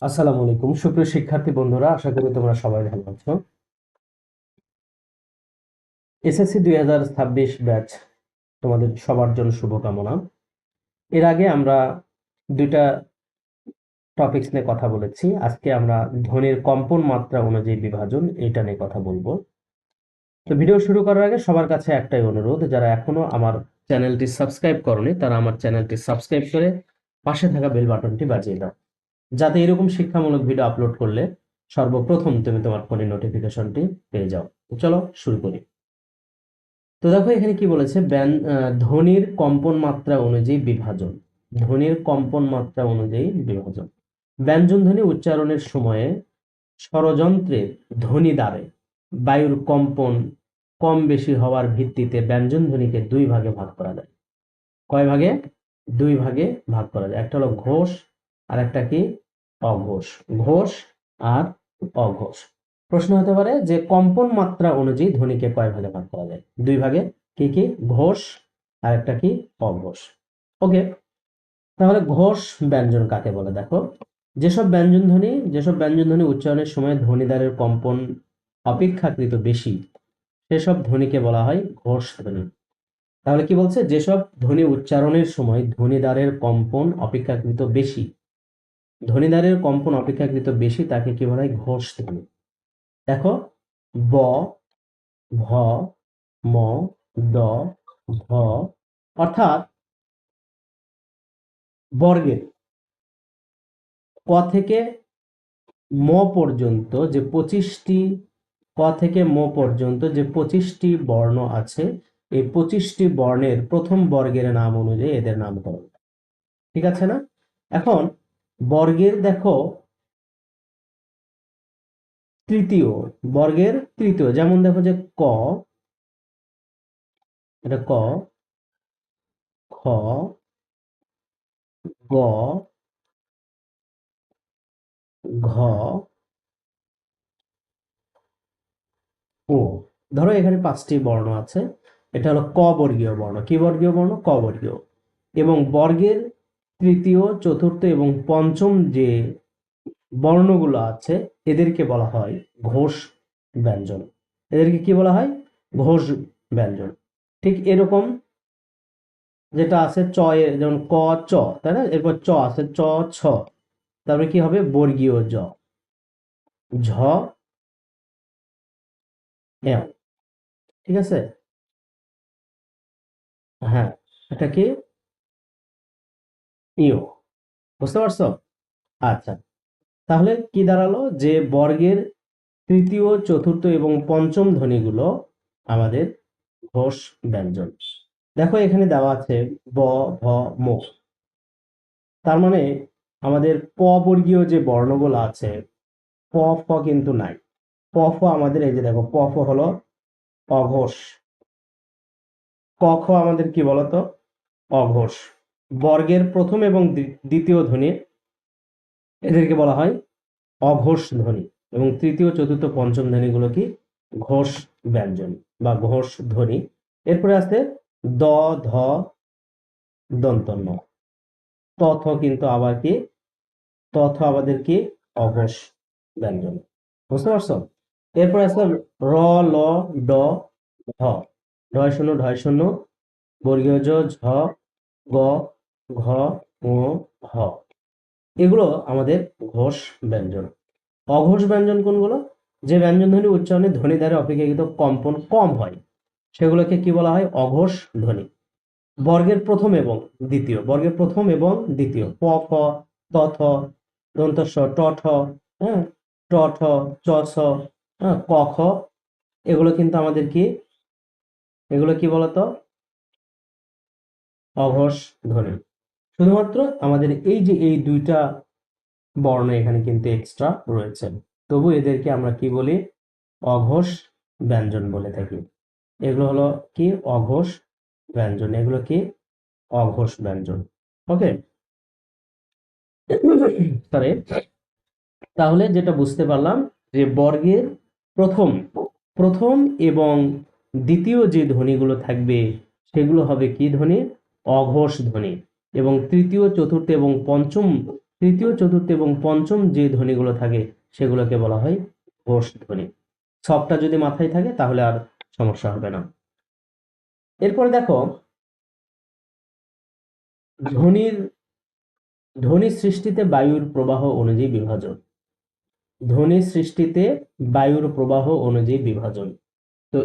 আসসালামু আলাইকুম সুপ্রিয় শিক্ষার্থী বন্ধুরা, আশা করি তোমরা সবাই ভালো আছো। এসএসসি 2026 ব্যাচ তোমাদের সবার জন্য শুভকামনা। এর আগে আমরা দুইটা টপিকস নিয়ে কথা বলেছি। আজকে আমরা ধ্বনির কম্পন মাত্রা অনুযায়ী বিভাজন এটা নিয়ে কথা বলবো। তো ভিডিও শুরু করার আগে সবার কাছে একটাই অনুরোধ, যারা এখনো আমার চ্যানেলটি সাবস্ক্রাইব করনি তারা আমার চ্যানেলটি সাবস্ক্রাইব করে পাশে থাকা বেল বাটনটি বাজিয়ে দাও, যাতে এরকম শিক্ষামূলক ভিডিও আপলোড করলে সর্বপ্রথম তুমি তোমার ফোনে নোটিফিকেশনটি পেয়ে যাও। তো চলো শুরু করি। তো দেখো এখানে কি বলেছে, ধ্বনির কম্পন মাত্রা অনুযায়ী বিভাজন। ধ্বনির কম্পন মাত্রা অনুযায়ী বিভাজন। ব্যঞ্জন ধ্বনি উচ্চারণের সময়ে স্বরযন্ত্রের ধ্বনি দ্বারে বায়ুর কম্পন কম বেশি হওয়ার ভিত্তিতে ব্যঞ্জন ধ্বনিকে দুই ভাগে ভাগ করা যায়। কয় ভাগে? দুই ভাগে ভাগ করা যায়। একটা হলো ঘোষ আর একটা কি অঘোষ। ঘোষ আর অঘোষ। প্রশ্ন হতে পারে যে কম্পন মাত্রা অনুযায়ী ধ্বনিকে কয় ভাগে ভাগ করা যায়? দুই ভাগে। কি কি? ঘোষ আর একটা কি অঘোষ। ওকে, তাহলে ঘোষ ব্যঞ্জন কাকে বলে দেখো। যেসব ব্যঞ্জন ধ্বনি উচ্চারণের সময় ধ্বনিদ্বারের কম্পন অপেক্ষাকৃত বেশি, সেসব ধ্বনিকে বলা হয় ঘোষ ধ্বনি। তাহলে কি বলছে? যেসব ধ্বনি উচ্চারণের সময় ধ্বনিদ্বারের কম্পন অপেক্ষাকৃত বেশি, ধ্বনিদ্বারের কম্পন অপেক্ষাকৃত বেশি তাকে কি বলা হয়? ঘোষ ধ্বনি। দেখো, ব, ভ, ম, দ, ভ, অর্থাৎ বর্গের ক থেকে ম পর্যন্ত যে 25টি, ক থেকে ম পর্যন্ত যে 25টি বর্ণ আছে, এই 25টি বর্ণের প্রথম বর্গের নাম অনুযায়ী এদের নামকরণ। ঠিক আছে না? এখন বর্গের দেখো তৃতীয়, বর্গের তৃতীয়, যেমন দেখো যে ক, এটা ক, খ, গ, ঘ, ও। ধরো এখানে 5টি বর্ণ আছে। এটা হলো ক বর্গীয় বর্ণ। কি বর্গীয় বর্ণ? ক বর্গীয়। এবং বর্গের তৃতীয়, চতুর্থ এবং পঞ্চম যে বর্ণগুলো আছে এদেরকে বলা হয় ঘোষ ব্যঞ্জন। এদেরকে কি বলা হয়? ঘোষ ব্যঞ্জন। ঠিক এরকম যেটা আছে চ এর, যেমন ক চ, তাই না? এরপর চ আছে চ ছ, তারপরে কি হবে? বর্গীয় জ, ঝ এও। ঠিক আছে? হ্যাঁ, এটা কি ইও। বুঝতে পারছো? আচ্ছা, তাহলে কি দাঁড়ালো যে বর্গের তৃতীয়, চতুর্থ এবং পঞ্চম ধ্বনিগুলো আমাদের ঘোষ ব্যঞ্জন। দেখো এখানে দেওয়া আছে ব, ভ, ম। তার মানে আমাদের প বর্গীয় যে বর্ণগুলো আছে, প ফ কিন্তু নাই। প ফ আমাদের, এই যে দেখো প ফ হলো অঘোষ। ক খ আমাদের কি বলতো? অঘোষ। বর্গের প্রথম এবং দ্বিতীয় ধ্বনি এদেরকে বলা হয় অঘোষ ধ্বনি, এবং তৃতীয়, চতুর্থ, পঞ্চম ধ্বনিগুলো কি? ঘোষ ব্যঞ্জন বা ঘোষ ধ্বনি। এরপরে আছে দ, ধ, দন্ত ন। ত থ কিন্তু আবার কি? ত থ আমাদের কি? অঘোষ ব্যঞ্জন। বুঝতে পারছো? এরপরে আছে র, ল, ড, ঢ। ঢয় শূন্য, ঢয় শূন্য, বর্গীয় জ, ঝ, গ, ঘ, ঙ, হ। এগুলো আমাদের ঘোষ ব্যঞ্জন। অঘোষ ব্যঞ্জন কোনগুলো? যে ব্যঞ্জন ধ্বনি উচ্চারণে ধ্বনি দ্বারা অপেক্ষাকৃত কম্পন কম হয়, সেগুলোকে কি বলা হয়? অঘোষ ধ্বনি। বর্গের প্রথম এবং দ্বিতীয়, বর্গের প্রথম এবং দ্বিতীয়, প ফ, ত থ, দন্ত স, ট ঠ, হ্যাঁ, ট ঠ, চ ছ, হ্যাঁ, ক খ, এগুলো কিন্তু আমাদের কি? এগুলো কি বলতো? অঘোষ ধ্বনি। শুধুমাত্র আমাদের এই যে এই দুইটা বর্ণ এখানে কিন্তু এক্সট্রা রয়েছে, তবু এদেরকে আমরা কি বলি? অঘোষ ব্যঞ্জন বলে থাকি। এগুলো হলো কি? অঘোষ ব্যঞ্জন। এগুলো কি? অঘোষ ব্যঞ্জন। ওকে, সরি। তাহলে যেটা বুঝতে পারলাম যে বর্গের প্রথম প্রথম এবং দ্বিতীয় যে ধ্বনিগুলো থাকবে সেগুলো হবে কি ধ্বনি? অঘোষ ধ্বনি। এবং তৃতীয়, চতুর্থ এবং পঞ্চম তৃতীয়, চতুর্থ এবং পঞ্চম যে ধ্বনিগুলো থাকে সেগুলোকে বলা হয় ঘোষ ধ্বনি। সবটা যদি মাথায় থাকে তাহলে আর সমস্যা হবে না। এরপরে দেখো ধ্বনির ধ্বনি সৃষ্টিতে বায়ুর প্রবাহ অনুযায়ী বিভাজন। ধ্বনি সৃষ্টিতে বায়ুর প্রবাহ অনুযায়ী বিভাজন। তো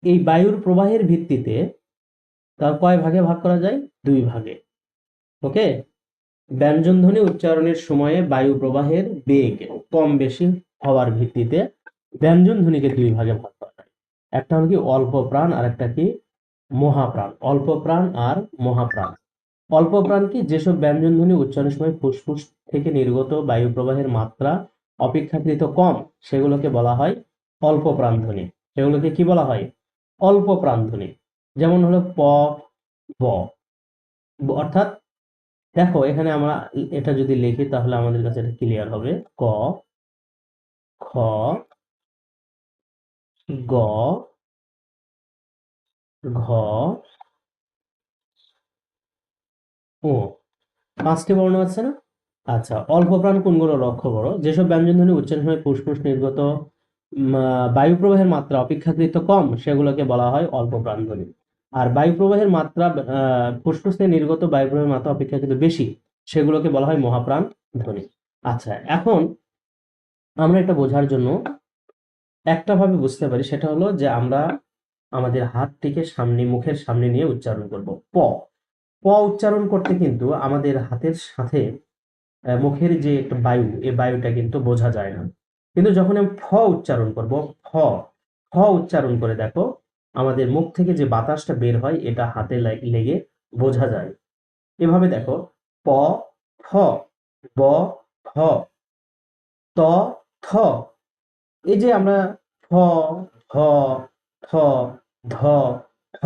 এই বায়ুর প্রবাহের ভিত্তিতে তার কয় ভাগে ভাগ করা যায়? 2 ভাগে। ওকে, ব্যঞ্জন ধ্বনি উচ্চারণের সময়ে বায়ু প্রবাহের বেগ কম বেশি হওয়ার ভিত্তিতে ব্যঞ্জন ধ্বনিকে 2 ভাগে ভাগ করা যায়। একটা হলো কি অল্প প্রাণ আর একটা কি মহাপ্রাণ। অল্প প্রাণ আর মহাপ্রাণ। অল্প প্রাণ কি? যেসব ব্যঞ্জন ধ্বনি উচ্চারণের সময় ফুসফুস থেকে নির্গত বায়ু প্রবাহের মাত্রা অপেক্ষাকৃত কম সেগুলোকে বলা হয় অল্প প্রাণ ধ্বনি। সেগুলোকে কি বলা হয়? অল্প প্রাণ ধ্বনি। যেমন হলো প, ব। অর্থাৎ দেখো এখানে আমরা এটা যদি লিখি তাহলে আমাদের কাছে এটা ক্লিয়ার হবে। ক, খ, গ, ঘ, ও। 5টি বর্ণ আছে না? আচ্ছা, অল্প প্রাণ কোনগুলো লক্ষ্য করো। যেসব ব্যঞ্জন ধ্বনি উচ্চারণের সময় ফুসফুস নির্গত বায়ু প্রবাহের মাত্রা অপেক্ষাকৃত কম সেগুলোকে বলা হয় অল্প প্রাণ ধ্বনি। আর বায়ু প্রবাহের মাত্রা ফুসফুস থেকে নির্গত বায়ু প্রবাহের মাত্রা অপেক্ষাকৃত বেশি সেগুলোকে বলা হয় মহাপ্রাণ ধ্বনি। আচ্ছা, এখন আমরা এটা বোঝার জন্য একটা ভাবে বুঝতে পারি, সেটা হলো যে আমরা আমাদের হাতটিকে সামনে মুখের সামনে নিয়ে উচ্চারণ করব। প, প উচ্চারণ করতে কিন্তু আমাদের হাতের সাথে মুখের যে একটা বায়ু, এই বায়ুটা কিন্তু বোঝা যায় না। কিন্তু যখন আমি ফ উচ্চারণ করব, ফ, ফ উচ্চারণ করে দেখো আমাদের মুখ থেকে যে বাতাসটা বের হয় এটা হাতে লেগে বোঝা যায়। এভাবে দেখো প, ফ, ব, ফ, ত, থ। এই যে আমরা ফ, ফ, থ, ধ, ঠ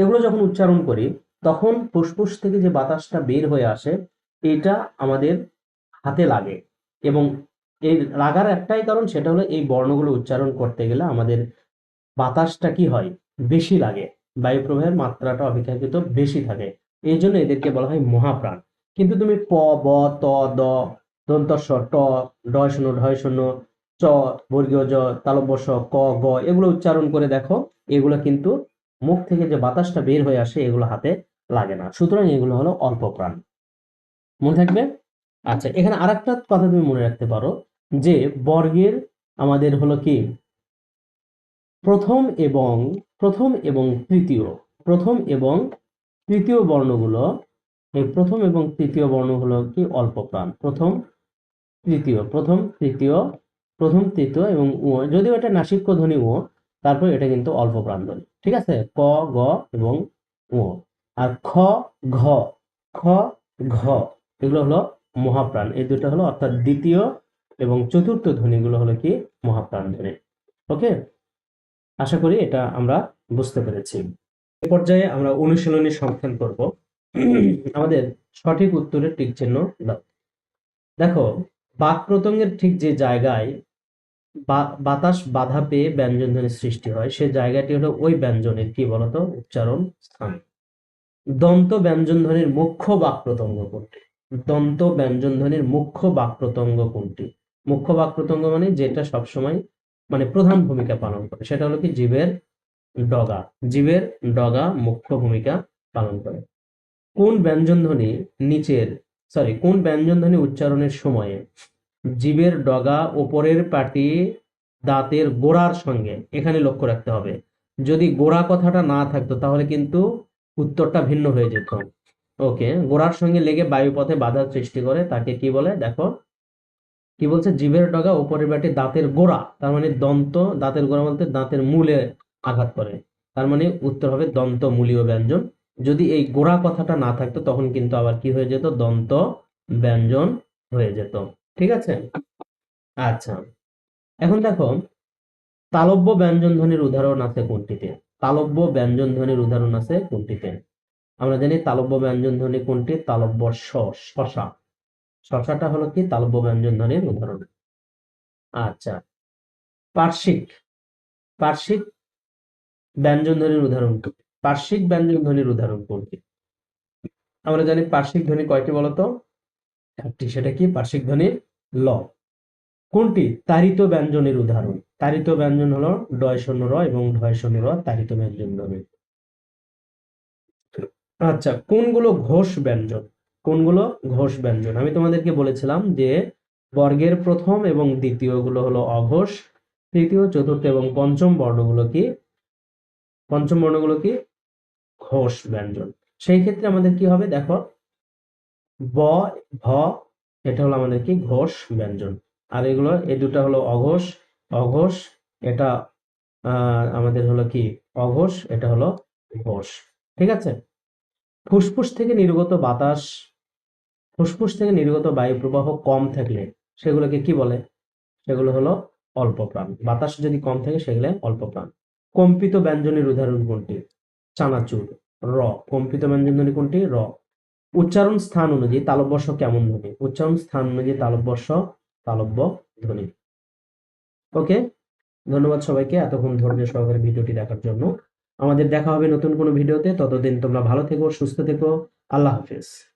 এগুলো যখন উচ্চারণ করি তখন ফুসফুস থেকে যে বাতাসটা বের হয়ে আসে এটা আমাদের হাতে লাগে। এবং এর লাগার একটাই কারণ, সেটা হলো এই বর্ণগুলো উচ্চারণ করতে গেলে আমাদের বাতাসটা কি হয়? বেশি লাগে। বায়ু প্রবাহের মাত্রাটা অপেক্ষাকৃত বেশি থাকে। এই জন্য এদেরকে বলা হয় মহাপ্রাণ। কিন্তু তুমি প, ব, ত, দ, দন্ত স, ট, ডয় শূন্য, ঢয় শূন্য, চ, বর্গীয় জ, তালব্য শ, ক, গ এগুলো উচ্চারণ করে দেখো এগুলো কিন্তু মুখ থেকে যে বাতাসটা বের হয়ে আসে এগুলো হাতে লাগে না। সুতরাং এগুলো হলো অল্প প্রাণ। মনে থাকবে? আচ্ছা, এখানে আরেকটা কথা তুমি মনে রাখতে পারো যে বর্গের আমাদের হলো কি প্রথম এবং প্রথম এবং তৃতীয় বর্ণগুলো, এই প্রথম এবং তৃতীয় বর্ণ হলো কি অল্প প্রাণ। প্রথম তৃতীয় এবং উ, যদিও এটা নাসিক্য ধ্বনি ও, তারপর এটা কিন্তু অল্প প্রাণ ধ্বনি। ঠিক আছে? ক, গ এবং ও। আর খ, ঘ, খ, ঘ এগুলো হলো মহাপ্রাণ। এই দুটো হলো অর্থাৎ দ্বিতীয় এবং চতুর্থ ধ্বনিগুলো হলো কি মহাপ্রাণ ধ্বনি। ওকে, আশা করি এটা আমরা বুঝতে পেরেছি। এ পর্যায়ে আমরা অনুশীলনী সংখ্যান করব। আমাদের সঠিক উত্তরের টিক চিহ্ন দাও। দেখো বাক প্রত্যঙ্গের ঠিক যে জায়গায় বাতাস বাধা পেয়ে ব্যঞ্জন ধ্বনির সৃষ্টি হয় সে জায়গাটি হলো ওই ব্যঞ্জনের কি বলতো উচ্চারণ স্থান। দন্ত ব্যঞ্জন ধ্বনির মুখ্য বাক প্রত্যঙ্গ কোনটি? দন্ত ব্যঞ্জন ধ্বনির মুখ্য বাক প্রত্যঙ্গ কোনটি? মুখ্য বাক প্রত্যঙ্গ মানে যেটা সবসময় মানে প্রধান ভূমিকা পালন করে, সেটা হলো কি জীবের ডগা। জীবের ডগা মুখ্য ভূমিকা পালন করে। কোন ব্যঞ্জন ধ্বনি নিচের কোন ব্যঞ্জন ধ্বনি উচ্চারণের সময়ে জিভের ডগা ওপরের পাটি দাঁতের গোড়ার সঙ্গে, এখানে লক্ষ্য রাখতে হবে, যদি গোড়া কথাটা না থাকতো তাহলে কিন্তু উত্তরটা ভিন্ন হয়ে যেত। ওকে, গোড়ার সঙ্গে লেগে বায়ুপথে বাধা সৃষ্টি করে তাকে কি বলে? দেখো কি বলছে, জিভের ডগা ওপরের পাটি দাঁতের গোড়া, তার মানে দন্ত, দাঁতের গোড়া বলতে দাঁতের মূলে আঘাত করে, তার মানে উত্তর হবে দন্ত মূলীয় ব্যঞ্জন। যদি এই গোড়া কথাটা না থাকতো তখন কিন্তু আবার কি হয়ে যেত? দন্ত ব্যঞ্জন হয়ে যেত। ঠিক আছে? আচ্ছা, এখন দেখো তালব্য ব্যঞ্জন ধ্বনির উদাহরণ আছে কোনটিতে? তালব্য ব্যঞ্জন ধ্বনির উদাহরণ আছে কোনটিতে? আমরা জানি তালব্য ব্যঞ্জন ধ্বনি কোনটি? তালব্য শ, শশা। শশাটা হলো কি তালব্য ব্যঞ্জন ধ্বনির উদাহরণ। আচ্ছা, পার্শ্বিক পার্শ্বিক ব্যঞ্জন ধ্বনির উদাহরণ কি? পার্শ্বিক ব্যঞ্জন ধ্বনির উদাহরণ কোনটি? আমরা জানি পার্শ্বিক ধ্বনি কয়টি বলতো? একটি, সেটা কি? পার্শ্বিক ধ্বনির ল। কোনটি তাড়িত ব্যঞ্জনের উদাহরণ? তাড়িত ব্যঞ্জন হলো ডয় শূন্য র এবং ঢয় শূন্য র তাড়িত ব্যঞ্জন ধ্বনি। আচ্ছা, কোনগুলো ঘোষ ব্যঞ্জন? কোনগুলো ঘোষ ব্যঞ্জন? আমি তোমাদেরকে বলেছিলাম যে বর্গের প্রথম এবং দ্বিতীয় গুলো হলো অঘোষ, তৃতীয়, চতুর্থ এবং পঞ্চম বর্ণগুলো কি? পঞ্চম বর্ণগুলো কি? ঘোষ ব্যঞ্জন। সেই ক্ষেত্রে আমাদের কি হবে দেখো, ব, ভ, এটা হলো আমাদের কি? ঘোষ ব্যঞ্জন। আর এগুলো, এই দুটো হলো অঘোষ। অঘোষ, এটা আমাদের হলো কি? অঘোষ, এটা হলো ঘোষ। ঠিক আছে। ফুসফুস থেকে নির্গত বাতাস, ফুসফুস থেকে নির্গত বায়ু প্রবাহ কম থাকলে সেগুলোকে কি বলে? সেগুলো হলো অল্প প্রাণ। বাতাস যদি কম থাকে সেগুলো অল্প প্রাণ। কম্পিত ব্যঞ্জনের উদাহরণ কোনটি? চানাচুর। র। কম্পিত ব্যঞ্জন ধ্বনি কোনটি? র। উচ্চারণ স্থান অনুযায়ী তালব্যস্ব কেমন ধ্বনি? উচ্চারণ স্থান অনুযায়ী তালব্যস্ব তালব্য ধ্বনি। ওকে, ধন্যবাদ সবাইকে এতক্ষণ ধৈর্য সহকারে ভিডিওটি দেখার জন্য। আমাদের দেখা হবে নতুন কোনো ভিডিওতে। ততদিন তোমরা ভালো থেকো, সুস্থ থেকো। আল্লাহ হাফেজ।